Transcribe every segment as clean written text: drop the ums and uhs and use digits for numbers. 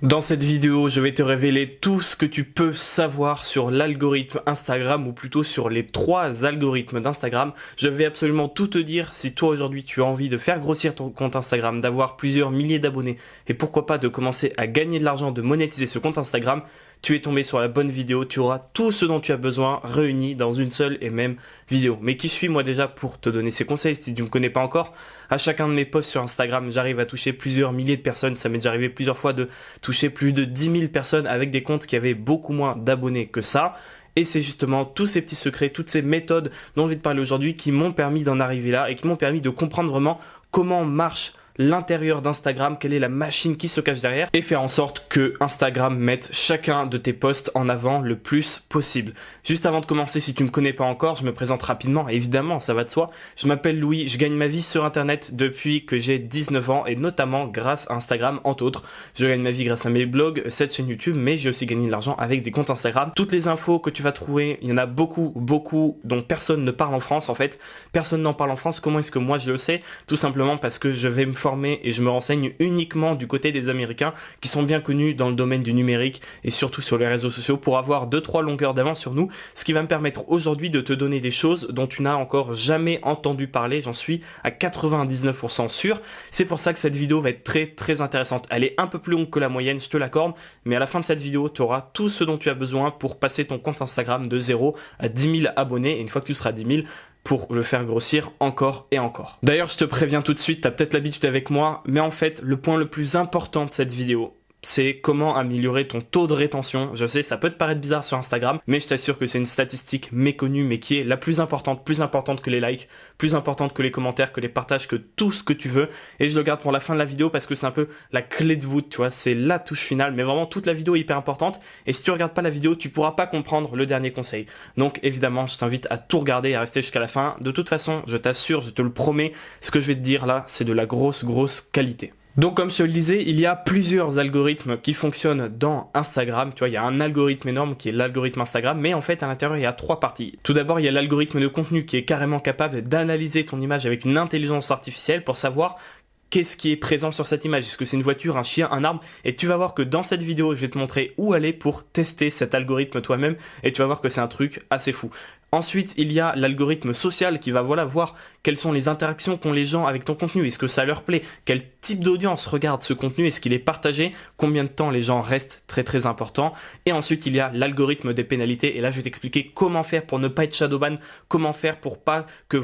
Dans cette vidéo, je vais te révéler tout ce que tu peux savoir sur l'algorithme Instagram ou plutôt sur les 3 algorithmes d'Instagram. Je vais absolument tout te dire si toi aujourd'hui tu as envie de faire grossir ton compte Instagram, d'avoir plusieurs milliers d'abonnés et pourquoi pas de commencer à gagner de l'argent, de monétiser ce compte Instagram. Tu es tombé sur la bonne vidéo, tu auras tout ce dont tu as besoin réuni dans une seule et même vidéo. Mais qui suis moi déjà pour te donner ces conseils si tu ne me connais pas encore? À chacun de mes posts sur Instagram, j'arrive à toucher plusieurs milliers de personnes. Ça m'est déjà arrivé plusieurs fois de toucher plus de 10 000 personnes avec des comptes qui avaient beaucoup moins d'abonnés que ça. Et c'est justement tous ces petits secrets, toutes ces méthodes dont je vais te parler aujourd'hui qui m'ont permis d'en arriver là et qui m'ont permis de comprendre vraiment comment marche l'intérieur d'Instagram, quelle est la machine qui se cache derrière et faire en sorte que Instagram mette chacun de tes posts en avant le plus possible. Juste avant de commencer, si tu me connais pas encore, je me présente rapidement, évidemment, ça va de soi. Je m'appelle Louis, je gagne ma vie sur Internet depuis que j'ai 19 ans et notamment grâce à Instagram, entre autres. Je gagne ma vie grâce à mes blogs, cette chaîne YouTube, mais j'ai aussi gagné de l'argent avec des comptes Instagram. Toutes les infos que tu vas trouver, il y en a beaucoup dont personne ne parle en France en fait. Personne n'en parle en France. Comment est-ce que moi je le sais? Tout simplement parce que je vais me former et je me renseigne uniquement du côté des Américains qui sont bien connus dans le domaine du numérique et surtout sur les réseaux sociaux pour avoir 2-3 longueurs d'avance sur nous, ce qui va me permettre aujourd'hui de te donner des choses dont tu n'as encore jamais entendu parler, j'en suis à 99% sûr. C'est pour ça que cette vidéo va être très intéressante. Elle est un peu plus longue que la moyenne, je te l'accorde, mais à la fin de cette vidéo, tu auras tout ce dont tu as besoin pour passer ton compte Instagram de 0 à 10 000 abonnés et une fois que tu seras 10 000, pour le faire grossir encore et encore. D'ailleurs, je te préviens tout de suite, tu as peut-être l'habitude avec moi, mais en fait, le point le plus important de cette vidéo, c'est comment améliorer ton taux de rétention. Je sais, ça peut te paraître bizarre sur Instagram, mais je t'assure que c'est une statistique méconnue, mais qui est la plus importante que les likes, plus importante que les commentaires, que les partages, que tout ce que tu veux. Et je le garde pour la fin de la vidéo parce que c'est un peu la clé de voûte, tu vois, c'est la touche finale, mais vraiment toute la vidéo est hyper importante. Et si tu regardes pas la vidéo, tu pourras pas comprendre le dernier conseil. Donc évidemment, je t'invite à tout regarder et à rester jusqu'à la fin. De toute façon, je t'assure, je te le promets, ce que je vais te dire là, c'est de la grosse qualité. Donc comme je te le disais, il y a plusieurs algorithmes qui fonctionnent dans Instagram. Tu vois, il y a un algorithme énorme qui est l'algorithme Instagram, mais en fait à l'intérieur il y a 3 parties. Tout d'abord, il y a l'algorithme de contenu qui est carrément capable d'analyser ton image avec une intelligence artificielle pour savoir qu'est-ce qui est présent sur cette image. Est-ce que c'est une voiture, un chien, un arbre? Et tu vas voir que dans cette vidéo, je vais te montrer où aller pour tester cet algorithme toi-même et tu vas voir que c'est un truc assez fou. Ensuite, il y a l'algorithme social qui va voir quelles sont les interactions qu'ont les gens avec ton contenu. Est-ce que ça leur plaît? Quel type d'audience regarde ce contenu? Est-ce qu'il est partagé? Combien de temps les gens restent? Très important. Et ensuite, il y a l'algorithme des pénalités. Et là, je vais t'expliquer comment faire pour ne pas être shadowban, comment faire pour pas que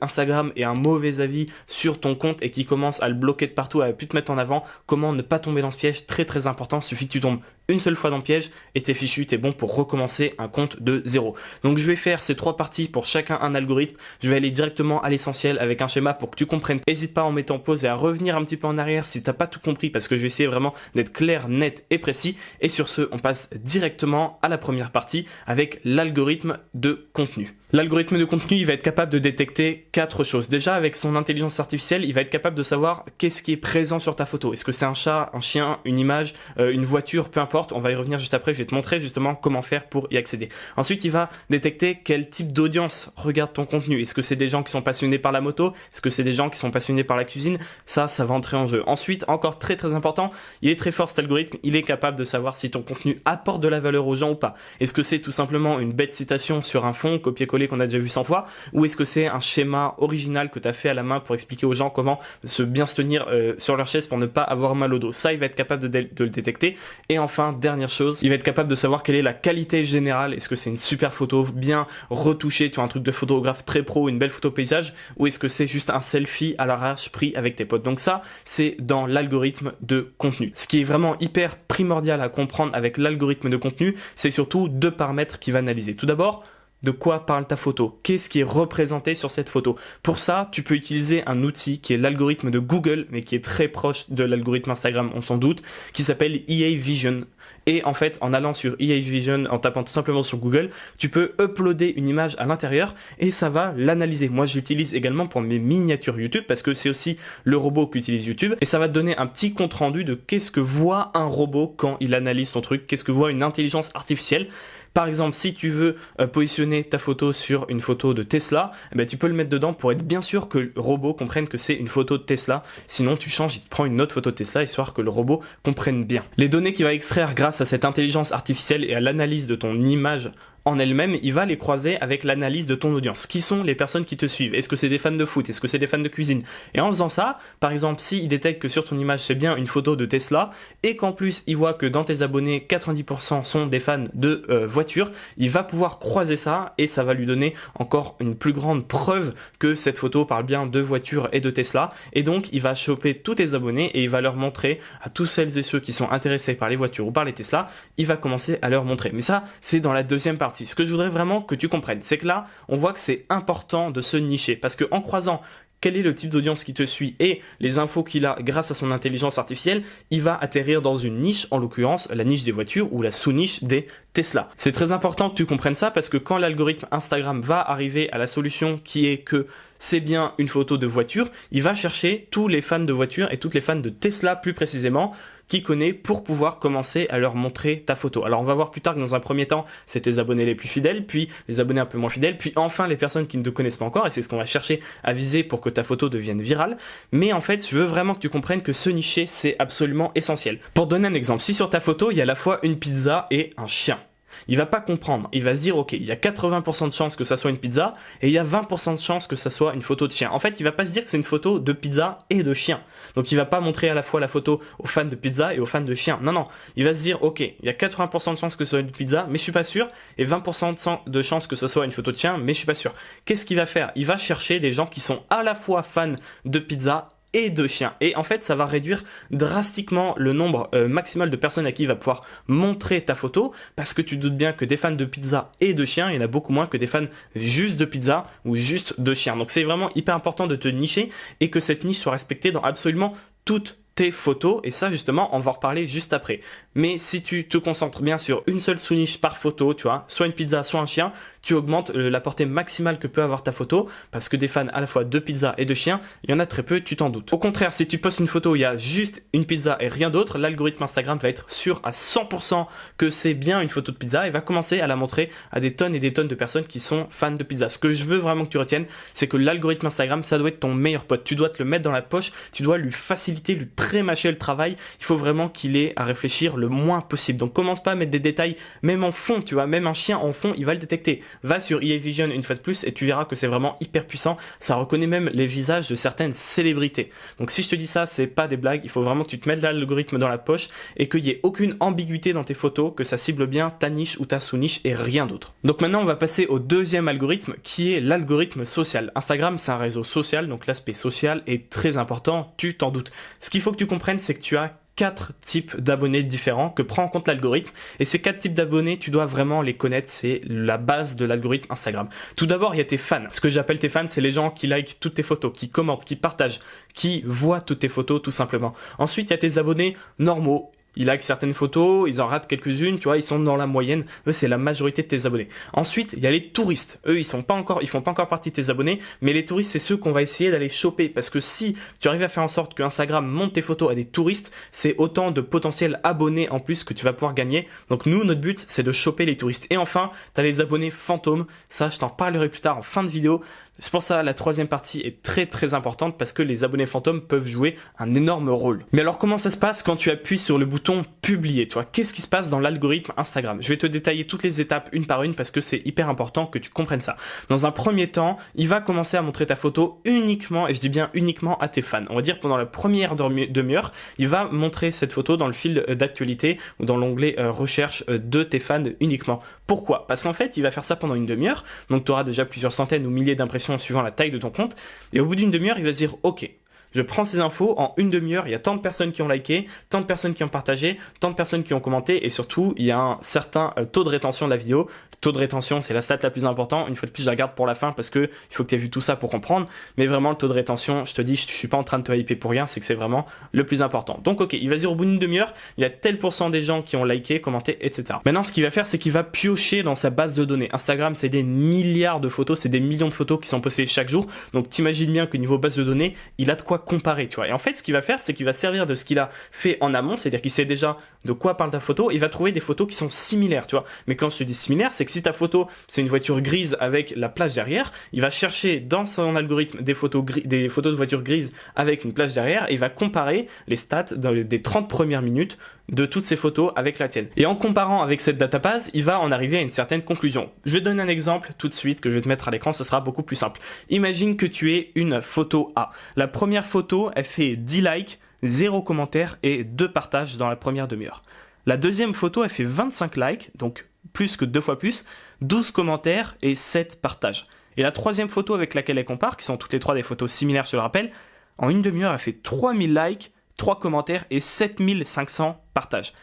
Instagram ait un mauvais avis sur ton compte et qu'il commence à le bloquer de partout, à plus te mettre en avant. Comment ne pas tomber dans ce piège? Très important. Il suffit que tu tombes une seule fois dans le piège et t'es fichu, t'es bon pour recommencer un compte de 0. Donc je vais faire ces 3 parties pour chacun un algorithme. Je vais aller directement à l'essentiel avec un schéma pour que tu comprennes. N'hésite pas en mettant pause et à revenir un petit peu en arrière si t'as pas tout compris parce que je vais essayer vraiment d'être clair, net et précis. Et sur ce, on passe directement à la première partie avec l'algorithme de contenu. L'algorithme de contenu, il va être capable de détecter 4 choses. Déjà, avec son intelligence artificielle, il va être capable de savoir qu'est-ce qui est présent sur ta photo. Est-ce que c'est un chat, un chien, une image, une voiture, peu importe. On va y revenir juste après. Je vais te montrer justement comment faire pour y accéder. Ensuite, il va détecter quel type d'audience regarde ton contenu. Est-ce que c'est des gens qui sont passionnés par la moto? Est-ce que c'est des gens qui sont passionnés par la cuisine? Ça va entrer en jeu. Ensuite, encore très important, il est très fort cet algorithme. Il est capable de savoir si ton contenu apporte de la valeur aux gens ou pas. Est-ce que c'est tout simplement une bête citation sur un fond, copier-coller qu'on a déjà vu 100 fois, ou est-ce que c'est un schéma original que tu as fait à la main pour expliquer aux gens comment bien se tenir sur leur chaise pour ne pas avoir mal au dos? Ça, il va être capable de le détecter. Et enfin, dernière chose, il va être capable de savoir quelle est la qualité générale. Est-ce que c'est une super photo bien retouchée, tu as un truc de photographe très pro, une belle photo paysage, ou est-ce que c'est juste un selfie à l'arrache pris avec tes potes? Donc ça, c'est dans l'algorithme de contenu. Ce qui est vraiment hyper primordial à comprendre avec l'algorithme de contenu, c'est surtout 2 paramètres qu'il va analyser. Tout d'abord, de quoi parle ta photo? Qu'est-ce qui est représenté sur cette photo? Pour ça, tu peux utiliser un outil qui est l'algorithme de Google, mais qui est très proche de l'algorithme Instagram, on s'en doute, qui s'appelle EA Vision. Et en fait, en allant sur EA Vision, en tapant tout simplement sur Google, tu peux uploader une image à l'intérieur et ça va l'analyser. Moi, je l'utilise également pour mes miniatures YouTube parce que c'est aussi le robot qu'utilise YouTube. Et ça va te donner un petit compte rendu de qu'est-ce que voit un robot quand il analyse son truc, qu'est-ce que voit une intelligence artificielle. Par exemple, si tu veux positionner ta photo sur une photo de Tesla, eh ben, tu peux le mettre dedans pour être bien sûr que le robot comprenne que c'est une photo de Tesla. Sinon, tu changes, il te prend une autre photo de Tesla, histoire que le robot comprenne bien. Les données qu'il va extraire grâce à cette intelligence artificielle et à l'analyse de ton image en elle-même, il va les croiser avec l'analyse de ton audience. Qui sont les personnes qui te suivent? Est-ce que c'est des fans de foot? Est-ce que c'est des fans de cuisine? Et en faisant ça, par exemple, s'il détecte que sur ton image c'est bien une photo de Tesla et qu'en plus il voit que dans tes abonnés 90% sont des fans de voitures, il va pouvoir croiser ça et ça va lui donner encore une plus grande preuve que cette photo parle bien de voitures et de Tesla. Et donc il va choper tous tes abonnés et il va leur montrer à tous celles et ceux qui sont intéressés par les voitures ou par les Tesla, il va commencer à leur montrer. Mais ça, c'est dans la deuxième partie. Ce que je voudrais vraiment que tu comprennes, c'est que là, on voit que c'est important de se nicher parce que en croisant quel est le type d'audience qui te suit et les infos qu'il a grâce à son intelligence artificielle, il va atterrir dans une niche, en l'occurrence la niche des voitures ou la sous-niche des Tesla. C'est très important que tu comprennes ça parce que quand l'algorithme Instagram va arriver à la solution qui est que c'est bien une photo de voiture, il va chercher tous les fans de voiture et toutes les fans de Tesla plus précisément qu'il connaît pour pouvoir commencer à leur montrer ta photo. Alors on va voir plus tard que dans un premier temps, c'est tes abonnés les plus fidèles, puis les abonnés un peu moins fidèles, puis enfin les personnes qui ne te connaissent pas encore et c'est ce qu'on va chercher à viser pour que ta photo devienne virale. Mais en fait, je veux vraiment que tu comprennes que se nicher, c'est absolument essentiel. Pour donner un exemple, si sur ta photo, il y a à la fois une pizza et un chien, il va pas comprendre, il va se dire ok, il y a 80% de chances que ça soit une pizza et il y a 20% de chances que ça soit une photo de chien. En fait, il va pas se dire que c'est une photo de pizza et de chien. Donc il va pas montrer à la fois la photo aux fans de pizza et aux fans de chien. Non, il va se dire ok, il y a 80% de chances que ce soit une pizza mais je suis pas sûr et 20% de chances que ce soit une photo de chien mais je suis pas sûr. Qu'est-ce qu'il va faire? Il va chercher des gens qui sont à la fois fans de pizza et de chiens. Et en fait, ça va réduire drastiquement le nombre maximal de personnes à qui il va pouvoir montrer ta photo parce que tu doutes bien que des fans de pizza et de chiens, il y en a beaucoup moins que des fans juste de pizza ou juste de chiens. Donc c'est vraiment hyper important de te nicher et que cette niche soit respectée dans absolument toutes tes photos et ça justement on va en reparler juste après. Mais si tu te concentres bien sur une seule sous-niche par photo, tu vois, soit une pizza, soit un chien, tu augmentes la portée maximale que peut avoir ta photo parce que des fans à la fois de pizza et de chien, il y en a très peu, tu t'en doutes. Au contraire, si tu postes une photo où il y a juste une pizza et rien d'autre, l'algorithme Instagram va être sûr à 100% que c'est bien une photo de pizza et va commencer à la montrer à des tonnes et des tonnes de personnes qui sont fans de pizza. Ce que je veux vraiment que tu retiennes, c'est que l'algorithme Instagram, ça doit être ton meilleur pote. Tu dois te le mettre dans la poche, tu dois lui faciliter, lui pré-mâcher le travail. Il faut vraiment qu'il ait à réfléchir le moins possible. Donc commence pas à mettre des détails, même en fond, tu vois, même un chien en fond, il va le détecter. Va sur EA Vision une fois de plus et tu verras que c'est vraiment hyper puissant. Ça reconnaît même les visages de certaines célébrités. Donc si je te dis ça, c'est pas des blagues. Il faut vraiment que tu te mettes l'algorithme dans la poche et qu'il y ait aucune ambiguïté dans tes photos, que ça cible bien ta niche ou ta sous-niche et rien d'autre. Donc maintenant, on va passer au deuxième algorithme qui est l'algorithme social. Instagram, c'est un réseau social, donc l'aspect social est très important, tu t'en doutes. Ce qu'il faut que tu comprennes, c'est que tu as 4 types d'abonnés différents que prend en compte l'algorithme et ces 4 types d'abonnés tu dois vraiment les connaître, c'est la base de l'algorithme Instagram. Tout d'abord il y a tes fans, ce que j'appelle tes fans c'est les gens qui likent toutes tes photos, qui commentent, qui partagent, qui voient toutes tes photos tout simplement. Ensuite il y a tes abonnés normaux. Ils likent certaines photos, ils en ratent quelques-unes, tu vois, ils sont dans la moyenne. Eux, c'est la majorité de tes abonnés. Ensuite, il y a les touristes. Eux, ils font pas encore partie de tes abonnés, mais les touristes, c'est ceux qu'on va essayer d'aller choper. Parce que si tu arrives à faire en sorte que Instagram monte tes photos à des touristes, c'est autant de potentiels abonnés en plus que tu vas pouvoir gagner. Donc nous, notre but, c'est de choper les touristes. Et enfin, t'as les abonnés fantômes. Ça, je t'en parlerai plus tard en fin de vidéo. C'est pour ça la troisième partie est très très importante parce que les abonnés fantômes peuvent jouer un énorme rôle. Mais alors comment ça se passe quand tu appuies sur le bouton publier, tu vois? Qu'est-ce qui se passe dans l'algorithme Instagram? Je vais te détailler toutes les étapes une par une parce que c'est hyper important que tu comprennes ça. Dans un premier temps, il va commencer à montrer ta photo uniquement, et je dis bien uniquement à tes fans. On va dire pendant la première demi-heure, il va montrer cette photo dans le fil d'actualité ou dans l'onglet recherche de tes fans uniquement. Pourquoi? Parce qu'en fait, il va faire ça pendant une demi-heure, donc tu auras déjà plusieurs centaines ou milliers d'impressions suivant la taille de ton compte, et au bout d'une demi-heure, il va se dire ok, je prends ces infos, en une demi-heure, il y a tant de personnes qui ont liké, tant de personnes qui ont partagé, tant de personnes qui ont commenté, et surtout, il y a un certain taux de rétention de la vidéo. Le taux de rétention, c'est la stat la plus importante. Une fois de plus, je la garde pour la fin parce que il faut que tu aies vu tout ça pour comprendre. Mais vraiment, le taux de rétention, je te dis, je suis pas en train de te hyper pour rien, c'est que c'est vraiment le plus important. Donc, ok, il va dire au bout d'une demi-heure, il y a tel % des gens qui ont liké, commenté, etc. Maintenant, ce qu'il va faire, c'est qu'il va piocher dans sa base de données. Instagram, c'est des milliards de photos, c'est des millions de photos qui sont postées chaque jour. Donc, t'imagines bien que niveau base de données, il a de quoi comparer, tu vois. Et en fait, ce qu'il va faire, c'est qu'il va servir de ce qu'il a fait en amont, c'est-à-dire qu'il sait déjà de quoi parle ta photo, il va trouver des photos qui sont similaires, tu vois. Mais quand je te dis similaire, c'est que si ta photo, c'est une voiture grise avec la plage derrière, il va chercher dans son algorithme des photos de voitures grises avec une plage derrière, et il va comparer les stats des 30 premières minutes de toutes ces photos avec la tienne. Et en comparant avec cette database, il va en arriver à une certaine conclusion. Je vais te donner un exemple tout de suite que je vais te mettre à l'écran, ce sera beaucoup plus simple. Imagine que tu aies une photo A. La première photo, elle fait 10 likes, 0 commentaires et 2 partages dans la première demi-heure. La deuxième photo, elle fait 25 likes, donc plus que 2 fois plus, 12 commentaires et 7 partages. Et la troisième photo avec laquelle elle compare, qui sont toutes les trois des photos similaires, je te le rappelle, en une demi-heure, elle fait 3000 likes, 3 commentaires et 7500 partages.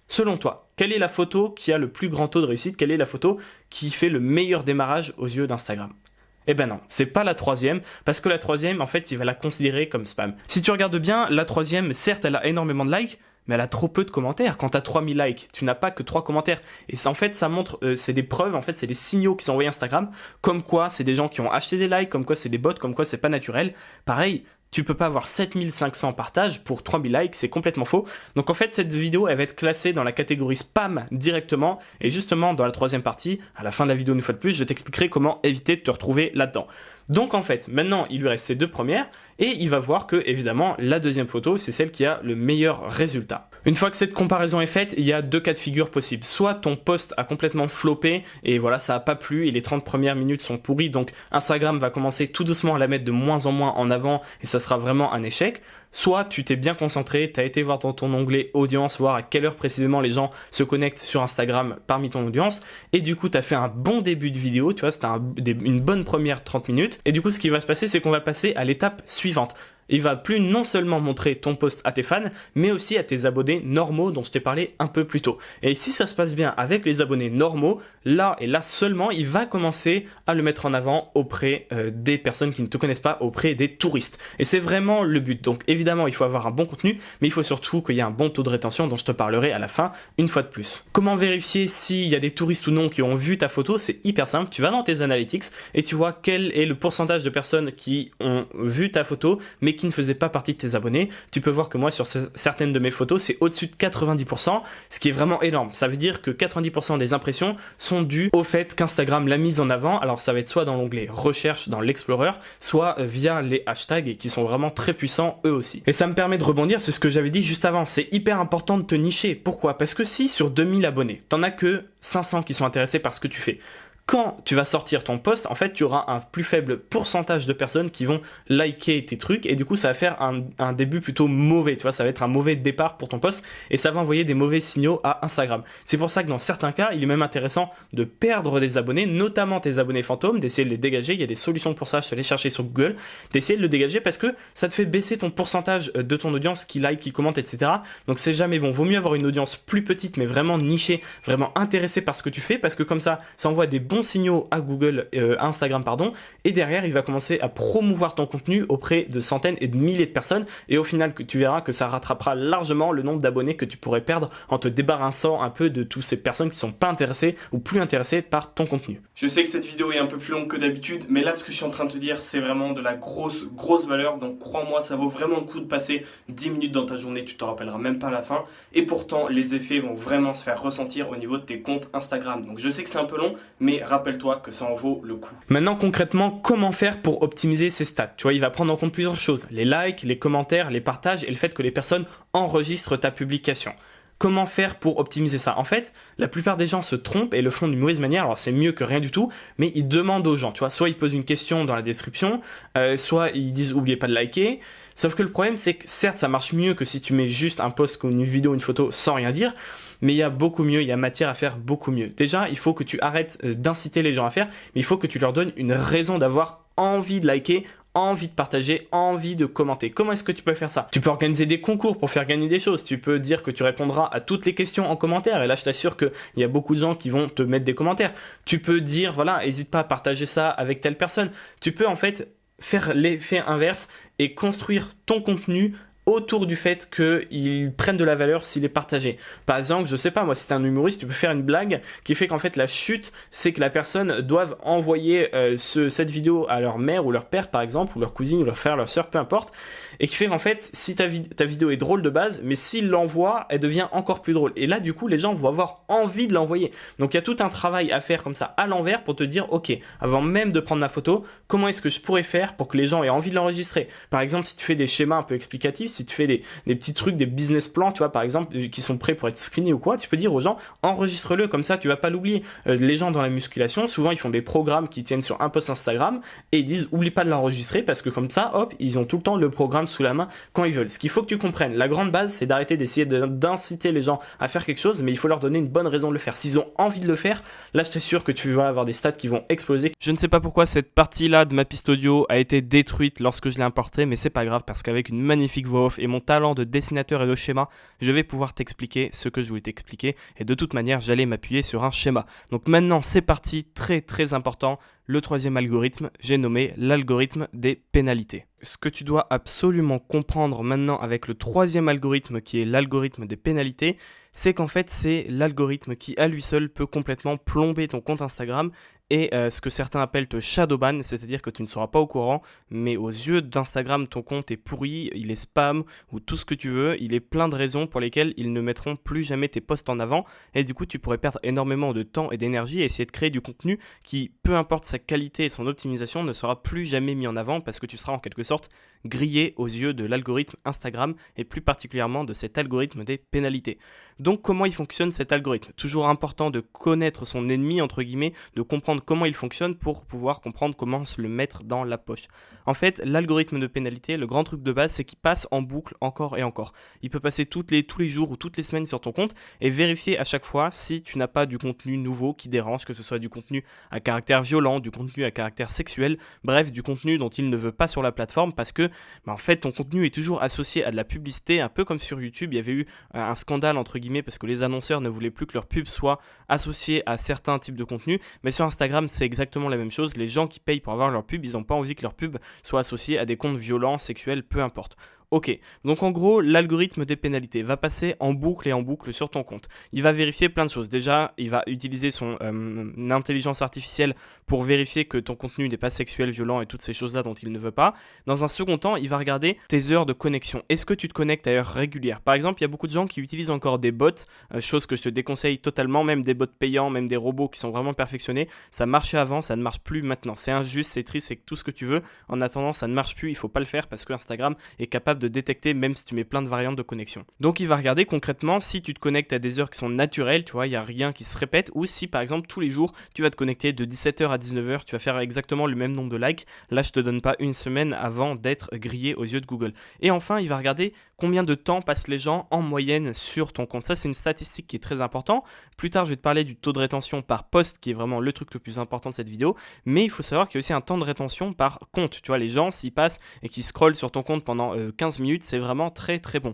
Selon toi, quelle est la photo qui a le plus grand taux de réussite? Quelle est la photo qui fait le meilleur démarrage aux yeux d'Instagram? Eh ben non, c'est pas la troisième, parce que la troisième, en fait, il va la considérer comme spam. Si tu regardes bien, la troisième, certes, elle a énormément de likes, mais elle a trop peu de commentaires. Quand tu as 3000 likes, tu n'as pas que 3 commentaires. Et en fait, ça montre, c'est des preuves, en fait, c'est des signaux qui sont envoyés à Instagram, comme quoi c'est des gens qui ont acheté des likes, comme quoi c'est des bots, comme quoi c'est pas naturel. Pareil, tu peux pas avoir 7500 partages pour 3000 likes, c'est complètement faux. Donc en fait, cette vidéo, elle va être classée dans la catégorie spam directement. Et justement, dans la troisième partie, à la fin de la vidéo une fois de plus, je t'expliquerai comment éviter de te retrouver là-dedans. Donc en fait, maintenant, il lui reste ces deux premières et il va voir que, évidemment, la deuxième photo, c'est celle qui a le meilleur résultat. Une fois que cette comparaison est faite, il y a deux cas de figure possibles. Soit ton post a complètement floppé et voilà, ça a pas plu et les 30 premières minutes sont pourries, donc Instagram va commencer tout doucement à la mettre de moins en moins en avant et ça sera vraiment un échec. Soit tu t'es bien concentré, tu as été voir dans ton onglet audience, voir à quelle heure précisément les gens se connectent sur Instagram parmi ton audience, et du coup tu as fait un bon début de vidéo, tu vois, c'était une bonne première 30 minutes, et du coup ce qui va se passer, c'est qu'on va passer à l'étape suivante. Il va plus non seulement montrer ton post à tes fans, mais aussi à tes abonnés normaux dont je t'ai parlé un peu plus tôt. Et si ça se passe bien avec les abonnés normaux, là et là seulement, il va commencer à le mettre en avant auprès des personnes qui ne te connaissent pas, auprès des touristes. Et c'est vraiment le but. Donc évidemment, il faut avoir un bon contenu, mais il faut surtout qu'il y ait un bon taux de rétention dont je te parlerai à la fin, une fois de plus. Comment vérifier s'il y a des touristes ou non qui ont vu ta photo? C'est hyper simple. Tu vas dans tes analytics et tu vois quel est le pourcentage de personnes qui ont vu ta photo, mais qui ne faisaient pas partie de tes abonnés. Tu peux voir que moi, sur certaines de mes photos, c'est au-dessus de 90%, ce qui est vraiment énorme. Ça veut dire que 90% des impressions sont dues au fait qu'Instagram l'a mise en avant. Alors ça va être soit dans l'onglet recherche dans l'Explorer, soit via les hashtags et qui sont vraiment très puissants eux aussi. Et ça me permet de rebondir sur ce que j'avais dit juste avant. C'est hyper important de te nicher. Pourquoi? Parce que si sur 2000 abonnés, t'en as que 500 qui sont intéressés par ce que tu fais, quand tu vas sortir ton post, en fait, tu auras un plus faible pourcentage de personnes qui vont liker tes trucs et du coup, ça va faire un début plutôt mauvais, tu vois, ça va être un mauvais départ pour ton post et ça va envoyer des mauvais signaux à Instagram. C'est pour ça que dans certains cas, il est même intéressant de perdre des abonnés, notamment tes abonnés fantômes, d'essayer de les dégager. Il y a des solutions pour ça, je te les chercher sur Google, d'essayer de le dégager parce que ça te fait baisser ton pourcentage de ton audience qui like, qui commente, etc. Donc c'est jamais bon. Vaut mieux avoir une audience plus petite mais vraiment nichée, vraiment intéressée par ce que tu fais parce que comme ça envoie des bons signaux à Google, à Instagram pardon, et derrière il va commencer à promouvoir ton contenu auprès de centaines et de milliers de personnes et au final tu verras que ça rattrapera largement le nombre d'abonnés que tu pourrais perdre en te débarrassant un peu de toutes ces personnes qui sont pas intéressées ou plus intéressées par ton contenu. Je sais que cette vidéo est un peu plus longue que d'habitude, mais là ce que je suis en train de te dire c'est vraiment de la grosse valeur, donc crois-moi ça vaut vraiment le coup de passer 10 minutes dans ta journée, tu t'en rappelleras même pas à la fin et pourtant les effets vont vraiment se faire ressentir au niveau de tes comptes Instagram. Donc je sais que c'est un peu long, mais rappelle-toi que ça en vaut le coup. Maintenant concrètement, comment faire pour optimiser ces stats? Tu vois, il va prendre en compte plusieurs choses, les likes, les commentaires, les partages et le fait que les personnes enregistrent ta publication. Comment faire pour optimiser ça? En fait, la plupart des gens se trompent et le font d'une mauvaise manière. Alors c'est mieux que rien du tout, mais ils demandent aux gens, tu vois, soit ils posent une question dans la description, soit ils disent oubliez pas de liker. Sauf que le problème c'est que certes ça marche mieux que si tu mets juste un post ou une vidéo, une photo sans rien dire, mais il y a beaucoup mieux, il y a matière à faire beaucoup mieux. Déjà, il faut que tu arrêtes d'inciter les gens à faire, mais il faut que tu leur donnes une raison d'avoir envie de liker, envie de partager, envie de commenter. Comment est-ce que tu peux faire ça? Tu peux organiser des concours pour faire gagner des choses. Tu peux dire que tu répondras à toutes les questions en commentaire. Et là, je t'assure qu'il y a beaucoup de gens qui vont te mettre des commentaires. Tu peux dire, voilà, n'hésite pas à partager ça avec telle personne. Tu peux en fait faire l'effet inverse et construire ton contenu autour du fait qu'il prenne de la valeur s'il est partagé. Par exemple, je sais pas, moi, si t'es un humoriste, tu peux faire une blague qui fait qu'en fait, la chute, c'est que la personne doive envoyer cette vidéo à leur mère ou leur père, par exemple, ou leur cousine, ou leur frère, leur sœur, peu importe, et qui fait qu'en fait, si ta vidéo est drôle de base, mais s'il l'envoie, elle devient encore plus drôle. Et là, du coup, les gens vont avoir envie de l'envoyer. Donc, il y a tout un travail à faire comme ça, à l'envers, pour te dire, ok, avant même de prendre ma photo, comment est-ce que je pourrais faire pour que les gens aient envie de l'enregistrer? Par exemple, si tu fais des schémas un peu explicatifs, si tu fais des petits trucs, des business plans, tu vois, par exemple, qui sont prêts pour être screenés ou quoi, tu peux dire aux gens, enregistre-le, comme ça, tu vas pas l'oublier. Les gens dans la musculation, souvent, ils font des programmes qui tiennent sur un post Instagram et ils disent, oublie pas de l'enregistrer parce que comme ça, hop, ils ont tout le temps le programme sous la main quand ils veulent. Ce qu'il faut que tu comprennes, la grande base, c'est d'arrêter d'essayer d'inciter les gens à faire quelque chose, mais il faut leur donner une bonne raison de le faire. S'ils ont envie de le faire, là, je t'assure que tu vas avoir des stats qui vont exploser. Je ne sais pas pourquoi cette partie-là de ma piste audio a été détruite lorsque je l'ai importée, mais c'est pas grave parce qu'avec une magnifique voix off et mon talent de dessinateur et de schéma, je vais pouvoir t'expliquer ce que je voulais t'expliquer et de toute manière, j'allais m'appuyer sur un schéma. Donc maintenant, c'est parti, très très important. Le troisième algorithme, j'ai nommé l'algorithme des pénalités. Ce que tu dois absolument comprendre maintenant avec le troisième algorithme qui est l'algorithme des pénalités, c'est qu'en fait c'est l'algorithme qui à lui seul peut complètement plomber ton compte Instagram et ce que certains appellent te shadowban, c'est-à-dire que tu ne seras pas au courant, mais aux yeux d'Instagram ton compte est pourri, il est spam ou tout ce que tu veux, il est plein de raisons pour lesquelles ils ne mettront plus jamais tes posts en avant et du coup tu pourrais perdre énormément de temps et d'énergie à essayer de créer du contenu qui, peu importe sa qualité et son optimisation, ne sera plus jamais mis en avant parce que tu seras en quelque sorte grillé aux yeux de l'algorithme Instagram et plus particulièrement de cet algorithme des pénalités. Donc comment il fonctionne cet algorithme? Toujours important de connaître son ennemi entre guillemets, de comprendre comment il fonctionne pour pouvoir comprendre comment se le mettre dans la poche. En fait, l'algorithme de pénalité, le grand truc de base, c'est qu'il passe en boucle encore et encore. Il peut passer tous les jours ou toutes les semaines sur ton compte et vérifier à chaque fois si tu n'as pas du contenu nouveau qui dérange, que ce soit du contenu à caractère violent, du contenu à caractère sexuel, bref, du contenu dont il ne veut pas sur la plateforme parce que en fait, ton contenu est toujours associé à de la publicité, un peu comme sur YouTube, il y avait eu un scandale entre guillemets parce que les annonceurs ne voulaient plus que leur pub soit associée à certains types de contenus, mais sur Instagram, c'est exactement la même chose. Les gens qui payent pour avoir leur pub, ils n'ont pas envie que leur pub soit associée à des comptes violents, sexuels, peu importe. Ok, donc en gros, l'algorithme des pénalités va passer en boucle et en boucle sur ton compte. Il va vérifier plein de choses. Déjà, il va utiliser son intelligence artificielle pour vérifier que ton contenu n'est pas sexuel, violent et toutes ces choses-là dont il ne veut pas. Dans un second temps, il va regarder tes heures de connexion. Est-ce que tu te connectes à heures régulières? Par exemple, il y a beaucoup de gens qui utilisent encore des bots, chose que je te déconseille totalement, même des bots payants, même des robots qui sont vraiment perfectionnés. Ça marchait avant, ça ne marche plus maintenant. C'est injuste, c'est triste, c'est tout ce que tu veux. En attendant, ça ne marche plus, il ne faut pas le faire parce que Instagram est capable de détecter même si tu mets plein de variantes de connexion. Donc il va regarder concrètement si tu te connectes à des heures qui sont naturelles, tu vois, il n'y a rien qui se répète, ou si par exemple tous les jours tu vas te connecter de 17h à 19h, tu vas faire exactement le même nombre de likes. Là je te donne pas une semaine avant d'être grillé aux yeux de Google. Et enfin il va regarder combien de temps passent les gens en moyenne sur ton compte. Ça c'est une statistique qui est très importante. Plus tard je vais te parler du taux de rétention par post qui est vraiment le truc le plus important de cette vidéo, mais il faut savoir qu'il y a aussi un temps de rétention par compte. Tu vois, les gens s'ils passent et qui scrollent sur ton compte pendant 15 minutes, c'est vraiment très très bon.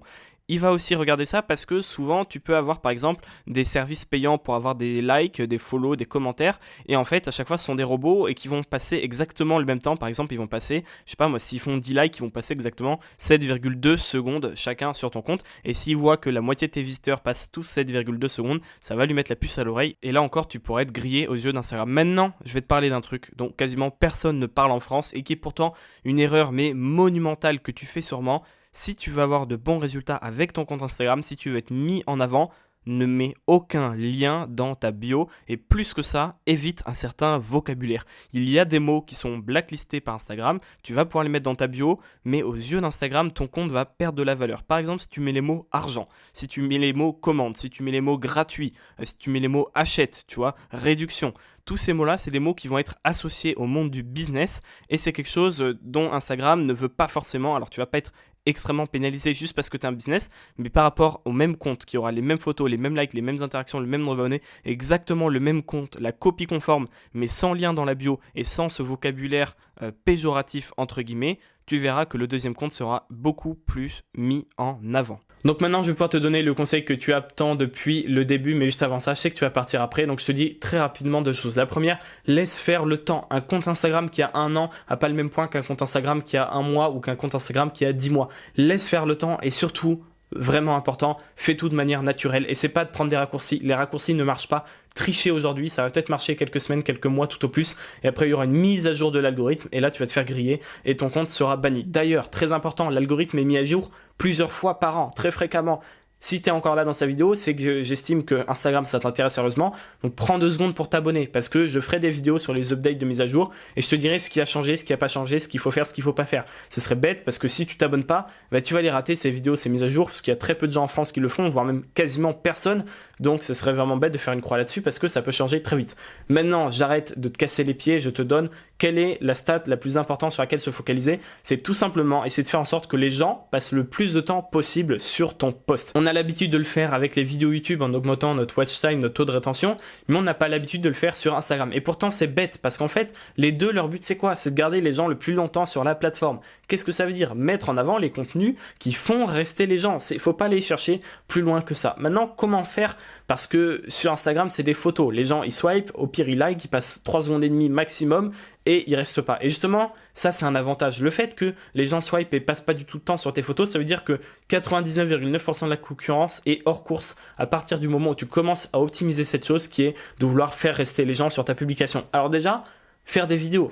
Il va aussi regarder ça parce que souvent tu peux avoir par exemple des services payants pour avoir des likes, des follow, des commentaires et en fait à chaque fois ce sont des robots et qui vont passer exactement le même temps. Par exemple ils vont passer, je sais pas moi, s'ils font 10 likes ils vont passer exactement 7,2 secondes chacun sur ton compte et s'ils voient que la moitié de tes visiteurs passent tous 7,2 secondes, ça va lui mettre la puce à l'oreille et là encore tu pourrais être grillé aux yeux d'Instagram. Maintenant je vais te parler d'un truc dont quasiment personne ne parle en France et qui est pourtant une erreur mais monumentale que tu fais sûrement. Si tu veux avoir de bons résultats avec ton compte Instagram, si tu veux être mis en avant, ne mets aucun lien dans ta bio et plus que ça, évite un certain vocabulaire. Il y a des mots qui sont blacklistés par Instagram, tu vas pouvoir les mettre dans ta bio, mais aux yeux d'Instagram, ton compte va perdre de la valeur. Par exemple, si tu mets les mots argent, si tu mets les mots commande, si tu mets les mots gratuit, si tu mets les mots achète, tu vois, réduction. Tous ces mots-là, c'est des mots qui vont être associés au monde du business et c'est quelque chose dont Instagram ne veut pas forcément. Alors, tu vas pas être extrêmement pénalisé juste parce que tu as un business, mais par rapport au même compte qui aura les mêmes photos, les mêmes likes, les mêmes interactions, le même nombre d'abonnés, exactement le même compte, la copie conforme, mais sans lien dans la bio et sans ce vocabulaire péjoratif entre guillemets, tu verras que le deuxième compte sera beaucoup plus mis en avant. Donc maintenant, je vais pouvoir te donner le conseil que tu attends depuis le début, mais juste avant ça, je sais que tu vas partir après, donc je te dis très rapidement deux choses. La première, laisse faire le temps. Un compte Instagram qui a 1 an n'a pas le même point qu'un compte Instagram qui a 1 mois ou qu'un compte Instagram qui a 10 mois. Laisse faire le temps et surtout, vraiment important, fais tout de manière naturelle. Et c'est pas de prendre des raccourcis. Les raccourcis ne marchent pas. Tricher aujourd'hui, ça va peut-être marcher quelques semaines, quelques mois tout au plus. Et après, il y aura une mise à jour de l'algorithme. Et là, tu vas te faire griller et ton compte sera banni. D'ailleurs, très important, l'algorithme est mis à jour plusieurs fois par an, très fréquemment. Si tu es encore là dans sa vidéo, c'est que j'estime que Instagram, ça t'intéresse sérieusement. Donc, prends 2 secondes pour t'abonner parce que je ferai des vidéos sur les updates de mise à jour et je te dirai ce qui a changé, ce qui n'a pas changé, ce qu'il faut faire, ce qu'il ne faut pas faire. Ce serait bête parce que si tu t'abonnes pas, bah, tu vas les rater ces vidéos, ces mises à jour parce qu'il y a très peu de gens en France qui le font, voire même quasiment personne. Donc, ce serait vraiment bête de faire une croix là-dessus parce que ça peut changer très vite. Maintenant, j'arrête de te casser les pieds, je te donne quelle est la stat la plus importante sur laquelle se focaliser. C'est tout simplement essayer de faire en sorte que les gens passent le plus de temps possible sur ton post. On a l'habitude de le faire avec les vidéos YouTube en augmentant notre watch time, notre taux de rétention, mais on n'a pas l'habitude de le faire sur Instagram. Et pourtant, c'est bête parce qu'en fait, les deux, leur but, c'est quoi? C'est de garder les gens le plus longtemps sur la plateforme. Qu'est-ce que ça veut dire? Mettre en avant les contenus qui font rester les gens. Il faut pas aller chercher plus loin que ça. Maintenant, comment faire? Parce que sur Instagram, c'est des photos. Les gens, ils swipe, au pire, ils like, ils passent 3 secondes et demie maximum et ils restent pas. Et justement, ça, c'est un avantage. Le fait que les gens swipe et passent pas du tout de temps sur tes photos, ça veut dire que 99,9% de la concurrence est hors course à partir du moment où tu commences à optimiser cette chose qui est de vouloir faire rester les gens sur ta publication. Alors déjà, faire des vidéos,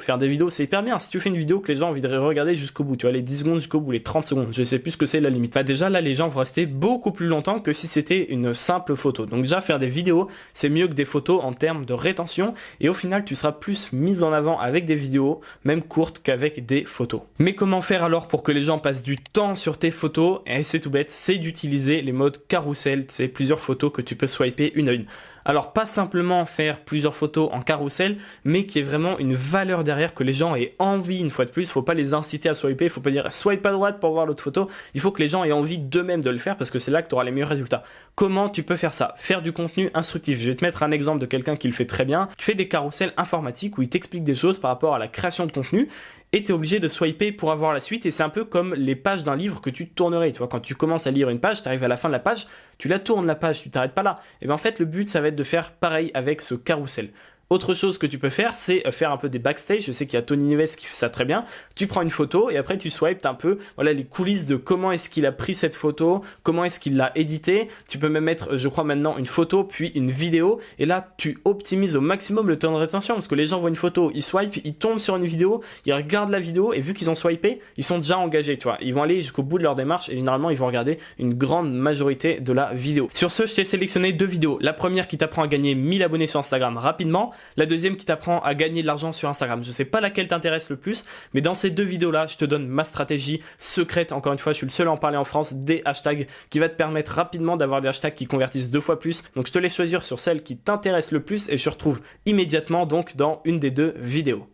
c'est hyper bien. Si tu fais une vidéo que les gens ont envie de regarder jusqu'au bout, tu vois, les 10 secondes jusqu'au bout, les 30 secondes, je sais plus ce que c'est la limite. Bah déjà, là, les gens vont rester beaucoup plus longtemps que si c'était une simple photo. Donc déjà, faire des vidéos, c'est mieux que des photos en termes de rétention. Et au final, tu seras plus mis en avant avec des vidéos, même courtes, qu'avec des photos. Mais comment faire alors pour que les gens passent du temps sur tes photos? Et c'est tout bête, c'est d'utiliser les modes carrousel. C'est plusieurs photos que tu peux swiper une à une. Alors pas simplement faire plusieurs photos en carrousel, mais qu'il y ait vraiment une valeur derrière, que les gens aient envie une fois de plus. Faut pas les inciter à swiper, faut pas dire swipe à droite pour voir l'autre photo. Il faut que les gens aient envie d'eux-mêmes de le faire parce que c'est là que tu auras les meilleurs résultats. Comment tu peux faire ça? Faire du contenu instructif. Je vais te mettre un exemple de quelqu'un qui le fait très bien, qui fait des carousels informatiques où il t'explique des choses par rapport à la création de contenu. Et tu es obligé de swiper pour avoir la suite et c'est un peu comme les pages d'un livre que tu tournerais. Tu vois, quand tu commences à lire une page, tu arrives à la fin de la page, tu la tournes la page, tu t'arrêtes pas là. Et bien en fait, le but, ça va être de faire pareil avec ce carrousel. Autre chose que tu peux faire, c'est faire un peu des backstage. Je sais qu'il y a Tony Neves qui fait ça très bien. Tu prends une photo et après tu swipes un peu, voilà, les coulisses de comment est-ce qu'il a pris cette photo, comment est-ce qu'il l'a édité. Tu peux même mettre, je crois maintenant, une photo puis une vidéo. Et là, tu optimises au maximum le temps de rétention parce que les gens voient une photo, ils swipent, ils tombent sur une vidéo, ils regardent la vidéo et vu qu'ils ont swipé, ils sont déjà engagés, tu vois. Ils vont aller jusqu'au bout de leur démarche et généralement, ils vont regarder une grande majorité de la vidéo. Sur ce, je t'ai sélectionné 2 vidéos. La première qui t'apprend à gagner 1000 abonnés sur Instagram rapidement. La deuxième qui t'apprend à gagner de l'argent sur Instagram. Je sais pas laquelle t'intéresse le plus, mais dans ces 2 vidéos-là, je te donne ma stratégie secrète. Encore une fois, je suis le seul à en parler en France, des hashtags qui va te permettre rapidement d'avoir des hashtags qui convertissent 2 fois plus. Donc, je te laisse choisir sur celle qui t'intéresse le plus et je te retrouve immédiatement donc dans une des 2 vidéos.